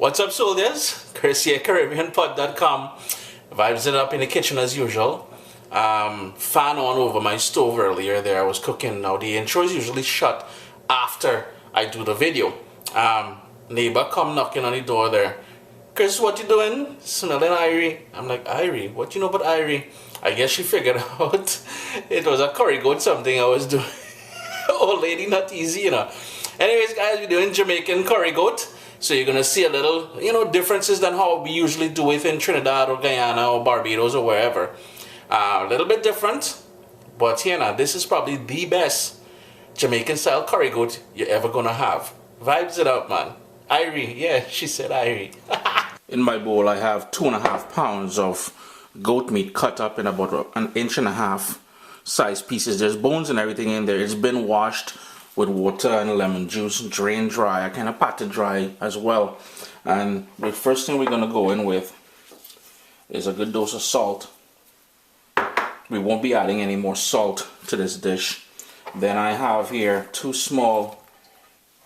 What's up, soldiers? Chris here, CaribbeanPot.com. Vibes it up in the kitchen as usual. Fan on over my stove earlier there. I was cooking. Now the intro is usually shut after I do the video. Neighbor come knocking on the door there. Chris, what you doing? Smelling irie. I'm like, irie? What you know about irie? I guess she figured out it was a curry goat something I was doing. Old lady, not easy, you know. Anyways, guys, we're doing Jamaican curry goat. So you're gonna see a little, differences than how we usually do it in Trinidad or Guyana or Barbados or wherever. A little bit different, but this is probably the best Jamaican style curry goat you're ever gonna have. Vibes it up, man. Irie, yeah, she said Irie. In my bowl, I have 2.5 pounds of goat meat cut up in about 1.5 inch size pieces. There's bones and everything in there. It's been washed with water and lemon juice, drained dry. I kind of pat it dry as well. And the first thing we're going to go in with is a good dose of salt. We won't be adding any more salt to this dish. Then I have here 2 small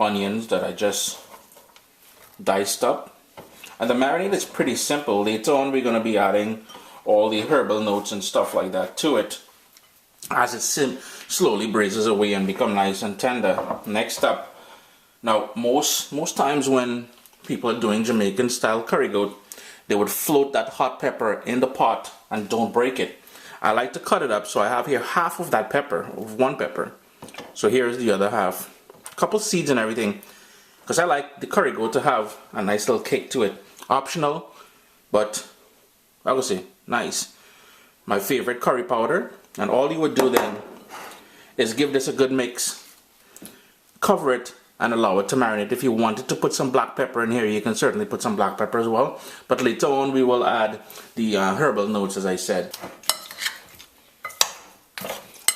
onions that I just diced up. And the marinade is pretty simple. Later on we're going to be adding all the herbal notes and stuff like that to it as it slowly braises away and become nice and tender. Next up, now most times when people are doing Jamaican style curry goat, they would float that hot pepper in the pot and don't break it. I like to cut it up, so I have here half of that pepper, of 1 pepper. So here's the other half. A couple seeds and everything, because I like the curry goat to have a nice little kick to it. Optional, but I would say nice. My favorite curry powder. And all you would do then is give this a good mix, cover it, and allow it to marinate. If you wanted to put some black pepper in here, you can certainly put some black pepper as well. But later on we will add the herbal notes, as I said.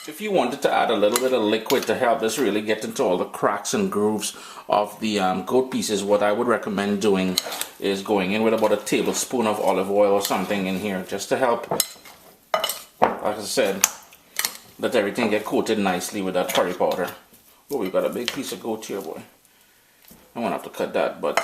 If you wanted to add a little bit of liquid to help this really get into all the cracks and grooves of the goat pieces, what I would recommend doing is going in with about 1 tablespoon of olive oil or something in here, just to help, like I said, let everything get coated nicely with that curry powder. Oh, we've got a big piece of goat here, boy. I won't have to cut that, but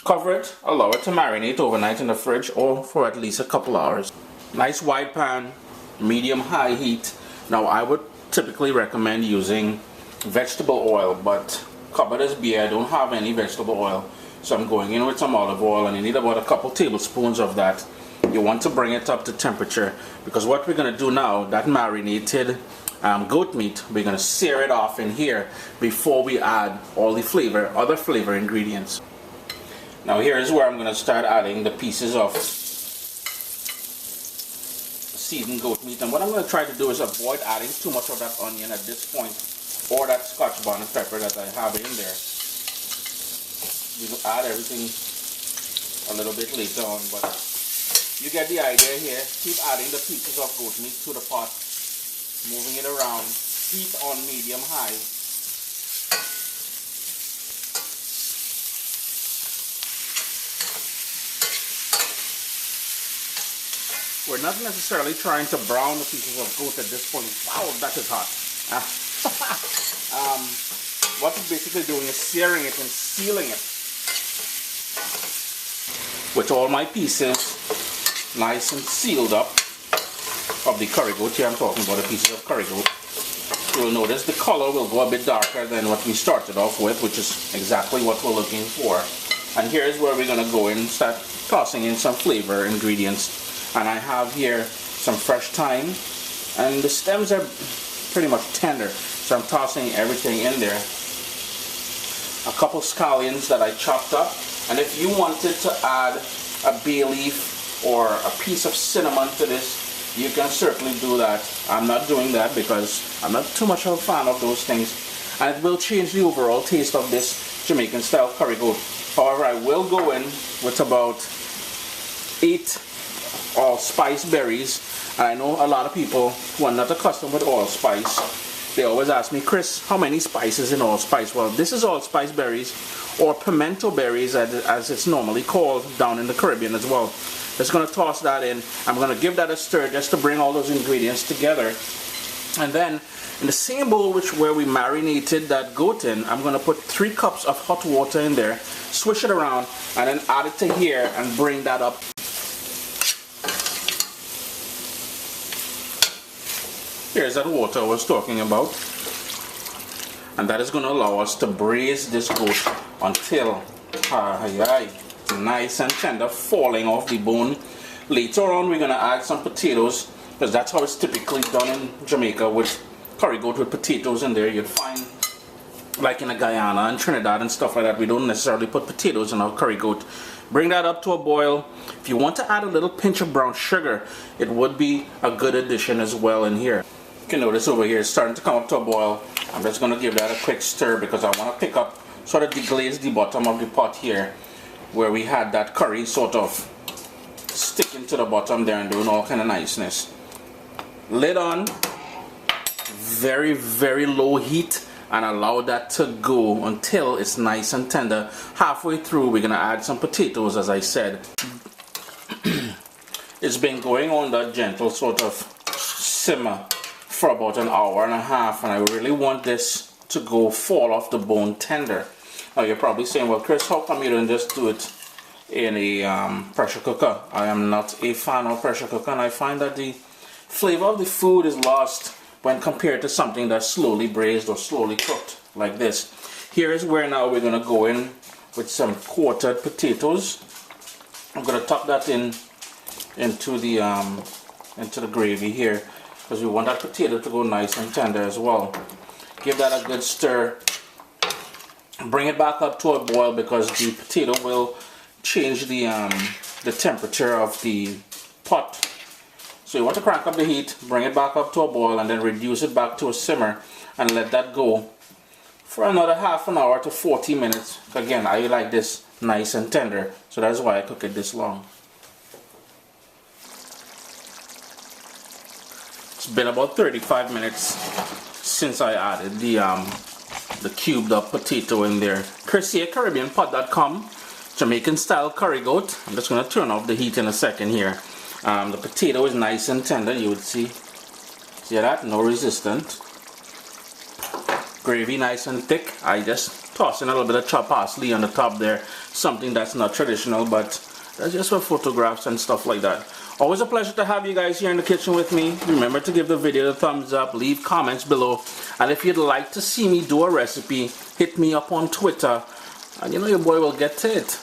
cover it, allow it to marinate overnight in the fridge or for at least a couple hours. Nice wide pan, medium-high heat. Now I would typically recommend using vegetable oil, but cupboard is bare. I don't have any vegetable oil, so I'm going in with some olive oil, and you need about a couple tablespoons of that. You want to bring it up to temperature, because what we're going to do now, that marinated goat meat, we're going to sear it off in here before we add all the other flavor ingredients. Now here is where I'm going to start adding the pieces of seasoned goat meat, and what I'm going to try to do is avoid adding too much of that onion at this point, or that scotch bonnet pepper that I have in there. We will add everything a little bit later on, but you get the idea here. Keep adding the pieces of goat meat to the pot, moving it around, heat on medium-high. We're not necessarily trying to brown the pieces of goat at this point. Wow, that is hot. What we're basically doing is searing it and sealing it. With all my pieces nice and sealed up of the curry goat. Here I'm talking about the pieces of curry goat. You'll notice the color will go a bit darker than what we started off with, which is exactly what we're looking for. And here's where we're going to go in and start tossing in some flavor ingredients. And I have here some fresh thyme, and the stems are pretty much tender, so I'm tossing everything in there. A couple scallions that I chopped up, and if you wanted to add a bay leaf or a piece of cinnamon to this, you can certainly do that. I'm not doing that because I'm not too much of a fan of those things, and it will change the overall taste of this Jamaican style curry goat. However, I will go in with about 8 allspice berries. And I know a lot of people who are not accustomed with allspice, they always ask me, Chris, how many spices in allspice? Well, this is allspice berries, or pimento berries as it's normally called down in the Caribbean as well. Just going to toss that in. I'm going to give that a stir just to bring all those ingredients together. And then In the same bowl where we marinated that goat in, I'm going to put 3 cups of hot water in there, swish it around, and then add it to here and bring that up. Here's that water I was talking about. And that is going to allow us to braise this goat until nice and tender, falling off the bone. Later on, we're going to add some potatoes, because that's how it's typically done in Jamaica, with curry goat with potatoes in there. You'd find, like in Guyana and Trinidad and stuff like that, we don't necessarily put potatoes in our curry goat. Bring that up to a boil. If you want to add a little pinch of brown sugar, it would be a good addition as well in here. You can notice over here it's starting to come up to a boil. I'm just going to give that a quick stir because I want to pick up, sort of deglaze the bottom of the pot here, where we had that curry sort of sticking to the bottom there and doing all kind of niceness. Lid on, very, very low heat, and allow that to go until it's nice and tender. Halfway through, we're going to add some potatoes, as I said. It's been going on that gentle sort of simmer for about an hour and a half, and I really want this to go fall off the bone tender. Now you're probably saying, well, Chris, how come you don't just do it in a pressure cooker? I am not a fan of pressure cooker, and I find that the flavor of the food is lost when compared to something that's slowly braised or slowly cooked like this. Here is where now we're going to go in with some quartered potatoes. I'm going to top that into the gravy here, because we want that potato to go nice and tender as well. Give that a good stir. Bring it back up to a boil, because the potato will change the temperature of the pot. So you want to crank up the heat, bring it back up to a boil, and then reduce it back to a simmer and let that go for another half an hour to 40 minutes. Again, I like this nice and tender, so that's why I cook it this long. It's been about 35 minutes since I added the cubed up potato in there. Chris here, CaribbeanPot.com, Jamaican style curry goat. I'm just going to turn off the heat in a second here. The potato is nice and tender, you would see. See that? No resistant. Gravy nice and thick. I just toss in a little bit of chopped parsley on the top there. Something that's not traditional, but that's just for photographs and stuff like that. Always a pleasure to have you guys here in the kitchen with me. Remember to give the video a thumbs up, leave comments below, and if you'd like to see me do a recipe, hit me up on Twitter, and you know your boy will get to it.